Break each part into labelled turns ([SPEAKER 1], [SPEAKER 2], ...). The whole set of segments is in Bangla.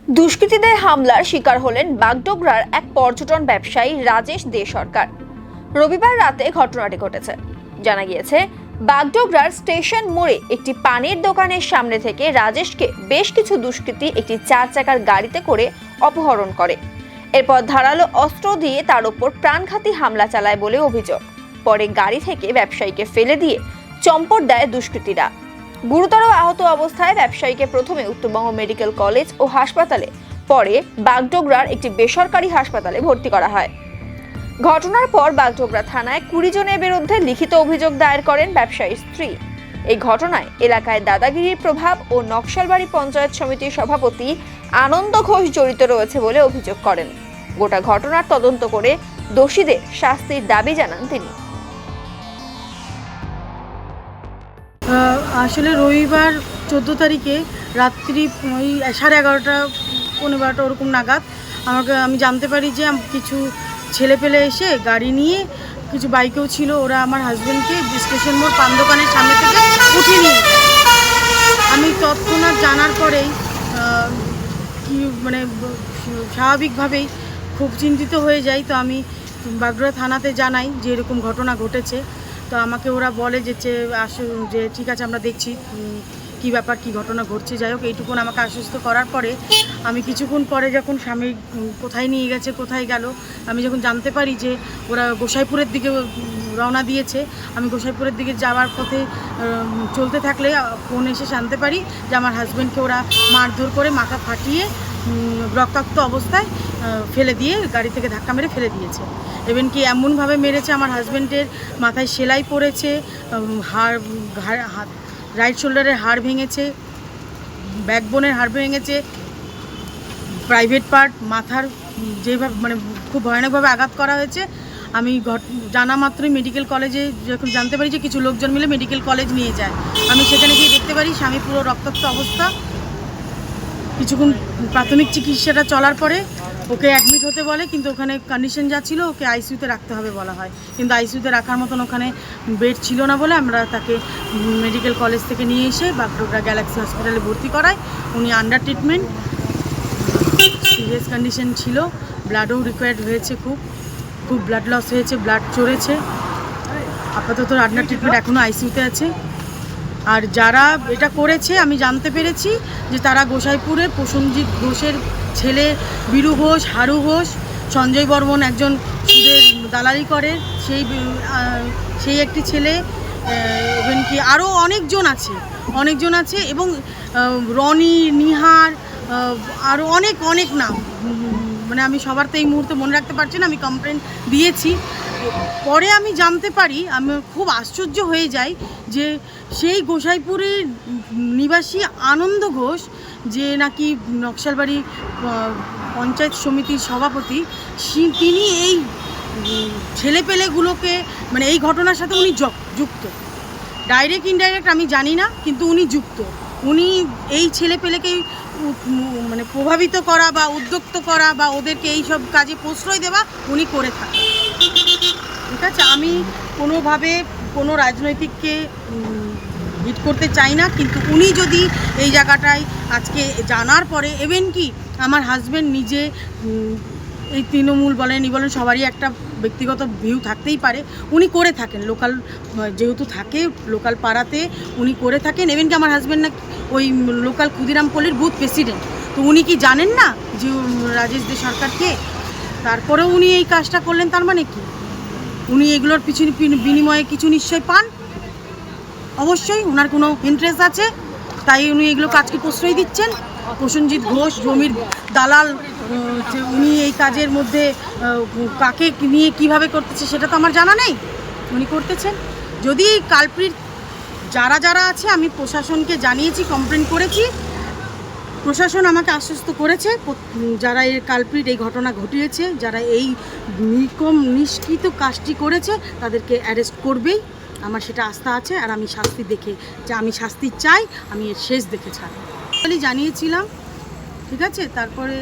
[SPEAKER 1] দুষ্কৃতীদের হামলার শিকার হলেন বাগডোগরার এক পর্যটন ব্যবসায়ী রাজেশ দে সরকার। রবিবার রাতে ঘটনাটি ঘটেছে। জানা গিয়েছে, বাগডোগরার স্টেশন মোড়ে একটি পানির দোকানের সামনে থেকে রাজেশকে বেশ কিছু দুষ্কৃতী একটি 4 চাকার গাড়িতে করে অপহরণ করে। এরপর ধারালো অস্ত্র দিয়ে তার উপর প্রাণঘাতী হামলা চালায় বলে অভিযোগ। পরে গাড়ি থেকে ব্যবসায়ীকে ফেলে দিয়ে চম্পট দেয় দুষ্কৃতীরা। গুরুতর আহত অবস্থায় ব্যবসায়ীকে প্রথমে উত্তরবঙ্গ মেডিকেল কলেজ ও হাসপাতালে, পরে বাগডোগরার একটি বেসরকারি হাসপাতালে ভর্তি করা হয়। ঘটনার পর বাগডোগরা থানায় 20 জনের বিরুদ্ধে লিখিত অভিযোগ দায়ের করেন ব্যবসায়ীর স্ত্রী। এই ঘটনায় এলাকায় দাদাগিরির প্রভাব ও নকশালবাড়ি পঞ্চায়েত সমিতির সভাপতি আনন্দ ঘোষ জড়িত রয়েছে বলে অভিযোগ করেন। গোটা ঘটনার তদন্ত করে দোষীদের শাস্তির দাবি জানান তিনি।
[SPEAKER 2] আসলে রবিবার 14 তারিখে রাত্রি ওই 11:30 পৌনে 12টা ওরকম নাগাদ আমি জানতে পারি যে কিছু ছেলেপেলে এসে গাড়ি নিয়ে, কিছু বাইকেও ছিল, ওরা আমার হাজব্যান্ডকে স্টেশন মোড় পান দোকানের সামনে থেকে উঠিয়ে নিয়ে যায়। আমি তৎক্ষণাৎ জানার পরেই স্বাভাবিকভাবেই খুব চিন্তিত হয়ে যাই। তো আমি বাগডোগরা থানাতে জানাই যে এরকম ঘটনা ঘটেছে। তো আমাকে ওরা বলে যে ঠিক আছে, আমরা দেখছি কি ব্যাপার, কি ঘটনা ঘটছে। যাই হোক, এইটুকুন আমাকে আশ্বস্ত করার পরে আমি কিছুক্ষণ পরে যখন স্বামী কোথায় নিয়ে গেছে, কোথায় গেল, আমি যখন জানতে পারি যে ওরা গোসাইপুরের দিকে রওনা দিয়েছে, আমি গোসাইপুরের দিকে যাওয়ার পথে চলতে থাকলে ফোন এসে জানতে পারি যে আমার হাজব্যান্ডকে ওরা মারধর করে মাথা ফাটিয়ে রক্তাক্ত অবস্থায় ফেলে দিয়ে গাড়ি থেকে ধাক্কা মেরে ফেলে দিয়েছে। ইভেন কি এমনভাবে মেরেছে, আমার হাজব্যান্ডের মাথায় সেলাই পড়েছে, রাইট শোল্ডারের হাড় ভেঙেছে, ব্যাকবোনের হাড় ভেঙেছে, প্রাইভেট পার্ট, মাথার যেভাবে খুব ভয়ানকভাবে আঘাত করা হয়েছে। আমি জানা মাত্রই মেডিকেল কলেজে যখন জানতে পারি যে কিছু লোকজন মিলে মেডিকেল কলেজ নিয়ে যায়, আমি সেখানে গিয়ে দেখতে পারি স্বামী পুরো রক্তাক্ত অবস্থা। কিছুক্ষণ প্রাথমিক চিকিৎসাটা চলার পরে ওকে অ্যাডমিট হতে বলে, কিন্তু ওখানে কন্ডিশন যা ছিল ওকে আইসিইউতে রাখতে হবে বলা হয়, কিন্তু আইসিইউতে রাখার মতন ওখানে বেড ছিল না বলে আমরা তাকে মেডিকেল কলেজ থেকে নিয়ে এসে বাগডোগরা গ্যালাক্সি হসপিটালে ভর্তি করাই। উনি আন্ডার ট্রিটমেন্ট, সিরিয়াস কন্ডিশন ছিল, ব্লাডও রিকোয়ার্ড হয়েছে, খুব ব্লাড লস হয়েছে, ব্লাড চড়েছে। আপাতত আন্ডার ট্রিটমেন্ট, এখনও আইসিইউতে আছে। আর যারা এটা করেছে আমি জানতে পেরেছি যে তারা গোসাইপুরের প্রসেনজিৎ ঘোষের ছেলে বীরু ঘোষ, হারু ঘোষ, সঞ্জয় বর্মন একজন সুদের দালালি করে, সেই একটি ছেলে। ইভেন কি আরও অনেকজন আছে এবং রনি, নিহার, আরও অনেক নাম, আমি সবার তো এই মুহূর্তে মনে রাখতে পারছি না। আমি কমপ্লেন দিয়েছি। পরে আমি জানতে পারি, আমি খুব আশ্চর্য হয়ে যাই যে সেই গোসাইপুরের নিবাসী আনন্দ ঘোষ, যে নাকি নকশালবাড়ি পঞ্চায়েত সমিতির সভাপতি, তিনি এই ছেলেপেলেগুলোকে এই ঘটনার সাথে উনি যুক্ত। ডাইরেক্ট ইনডাইরেক্ট আমি জানি না, কিন্তু উনি যুক্ত। উনি এই ছেলেপেলেকেই প্রভাবিত করা বা উদ্যক্ত করা বা ওদেরকে এই সব কাজে প্রশ্রয় দেওয়া উনি করে থাকেন। ঠিক আছে, আমি কোনোভাবে কোনো রাজনৈতিককে হিট করতে চাই না, কিন্তু উনি যদি এই জায়গাটায় আজকে জানার পরে, ইভেন কি আমার হাজব্যান্ড নিজে এই তৃণমূল বলেন সবারই একটা ব্যক্তিগত ভিউ থাকতেই পারে, উনি করে থাকেন লোকাল, যেহেতু থাকে লোকাল পাড়াতে উনি করে থাকেন। ইভেন কি আমার হাজব্যান্ড না ওই লোকাল ক্ষুদিরাম পল্লীর বুথ প্রেসিডেন্ট, তো উনি কি জানেন না যে রাজেশ দে সরকারকে? তারপরেও উনি এই কাজটা করলেন, তার মানে কি উনি এগুলোর পিছনে বিনিময়ে কিছু নিশ্চয় পান। অবশ্যই ওনার কোনো ইন্টারেস্ট আছে, তাই উনি এগুলো কাজকে প্রশ্রয় দিচ্ছেন। প্রসেনজিৎ ঘোষ জমির দালাল, উনি এই কাজের মধ্যে কাকে নিয়ে কিভাবে করতেছে সেটা তো আমার জানা নেই, উনি করতেছেন। যদি কালপ্রিট যারা আছে, আমি প্রশাসনকে জানিয়েছি, কমপ্লেন করেছি, প্রশাসন আমাকে আশ্বস্ত করেছে যারা এর কালপ্রিট, এই ঘটনা ঘটিয়েছে, যারা এই নিষ্কৃত কাজটি করেছে তাদেরকে অ্যারেস্ট করবেই, আমার সেটা আস্থা আছে। আর আমি শাস্তি চাই, আমি এর শেষ দেখে ছাড়ব জানিয়েছিলাম। ঠিক আছে, তারপরে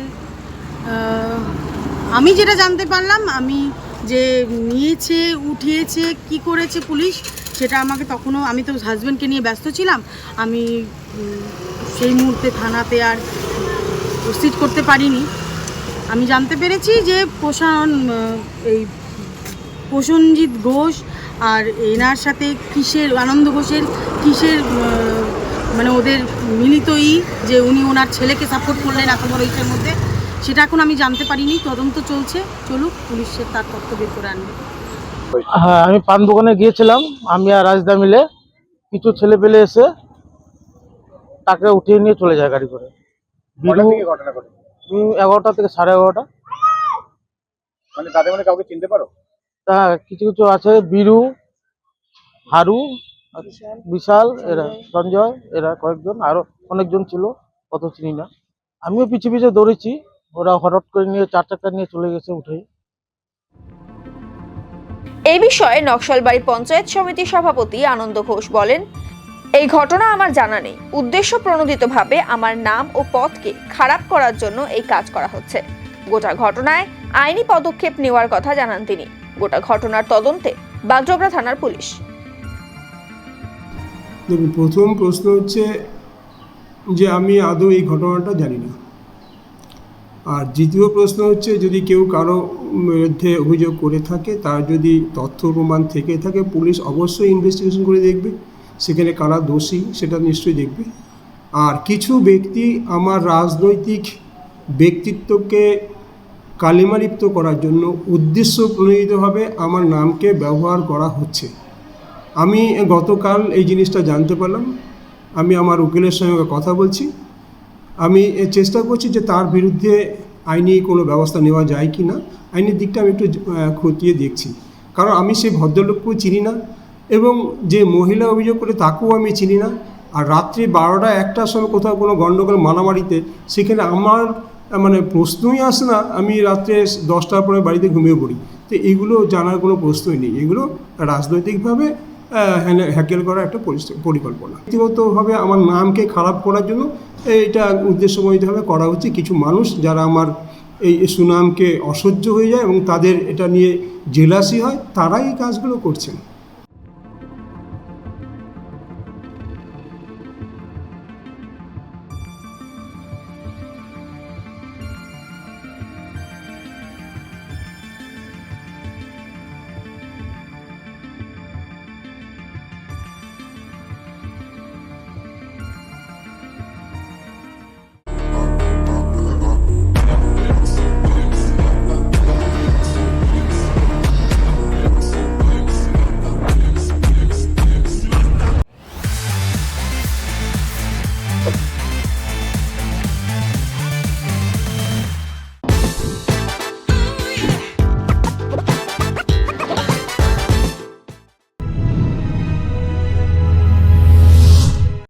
[SPEAKER 2] আমি যেটা জানতে পারলাম, আমি যে নিয়েছে, উঠিয়েছে, কি করেছে পুলিশ, সেটা আমাকে তখনও, আমি তো হাজব্যান্ডকে নিয়ে ব্যস্ত ছিলাম, আমি সেই মুহূর্তে থানাতে আর প্রসিড করতে পারিনি। আমি জানতে পেরেছি যে এই প্রসেনজিৎ ঘোষ আর এনার সাথে আনন্দ ঘোষের মানে ওদের মিলিতই যে উনি ওনার ছেলেকে সাপোর্ট করলেন এত বড় ইসের মধ্যে, সেটা এখন আমি জানতে পারিনি। তদন্ত চলছে, চলুক, পুলিশের তার তথ্য বের করে আনবে।
[SPEAKER 3] হ্যাঁ, আমি পান দোকানে গিয়েছিলাম, আমি আর রাজদা মিলে। কিছু ছেলে পেলে এসে তাকে উঠিয়ে নিয়ে চলে যায় গাড়ি করে।
[SPEAKER 4] কটা থেকে ঘটনা ঘটে?
[SPEAKER 3] 11টা থেকে 11:30।
[SPEAKER 4] মানে তাদের মানে কাউকে চিনতে পারো?
[SPEAKER 3] তা কিছু কিছু আছে, বীরু, হারু, বিশাল, এরা সঞ্জয়, এরা কয়েকজন, আরো অনেকজন ছিল, কত চিনি না। আমিও পিছে পিছে দৌড়েছি, ওরা হঠাৎ করে নিয়ে 4 চাকা নিয়ে চলে গেছে উঠে।
[SPEAKER 1] এই বিষয়ে নকশালবাড়ি পঞ্চায়েত সমিতির সভাপতি আনন্দ ঘোষ বলেন, এই ঘটনা আমার জানা নেই। উদ্দেশ্য প্রণোদিতভাবে আমার নাম ও পদকে খারাপ করার জন্য এই কাজ করা হচ্ছে। গোটা ঘটনায় আইনি পদক্ষেপ নেওয়ার কথা জানান তিনি। গোটা ঘটনার তদন্তে বাগডোগরা থানার পুলিশ।
[SPEAKER 5] দেখুন, প্রথম প্রশ্ন হচ্ছে যে আমি আদৌ এই ঘটনাটা জানি না। আর দ্বিতীয় প্রশ্ন হচ্ছে, যদি কেউ কারো বিরুদ্ধে অভিযোগ করে থাকে, তার যদি তথ্য প্রমাণ থেকে থাকে, পুলিশ অবশ্যই ইনভেস্টিগেশন করে দেখবে সেখানে কারা দোষী, সেটা নিশ্চয়ই দেখবে। আর কিছু ব্যক্তি আমার রাজনৈতিক ব্যক্তিত্বকে কালিমালিপ্ত করার জন্য উদ্দেশ্য প্রণোদিতভাবে আমার নামকে ব্যবহার করা হচ্ছে। আমি গতকাল এই জিনিসটা জানতে পারলাম। আমি আমার উকিলের সঙ্গে কথা বলছি। আমি চেষ্টা করছি যে তার বিরুদ্ধে আইনি কোনো ব্যবস্থা নেওয়া যায় কি না, আইনের দিকটা আমি একটু খতিয়ে দেখছি। কারণ আমি সেই ভদ্রলোককেও চিনি না, এবং যে মহিলা অভিযোগ করে তাকেও আমি চিনি না। আর রাত্রি 12টা 1টার সময় কোথাও কোনো গণ্ডগোল মারামারিতে, সেখানে আমার মানে প্রশ্নই আসে না। আমি রাত্রে 10টার পরে বাড়িতে ঘুমিয়ে পড়ি। তো এগুলো জানার কোনো প্রশ্নই নেই। এগুলো রাজনৈতিকভাবে হ্যাকেল করার একটা পরিকল্পনা। ব্যক্তিগতভাবে আমার নামকে খারাপ করার জন্য এটা উদ্দেশ্যময়ভাবে করা হচ্ছে। কিছু মানুষ যারা আমার এই সুনামকে অসহ্য হয়ে যায় এবং তাদের এটা নিয়ে জেলাসি হয়, তারাই এই কাজগুলো করছেন।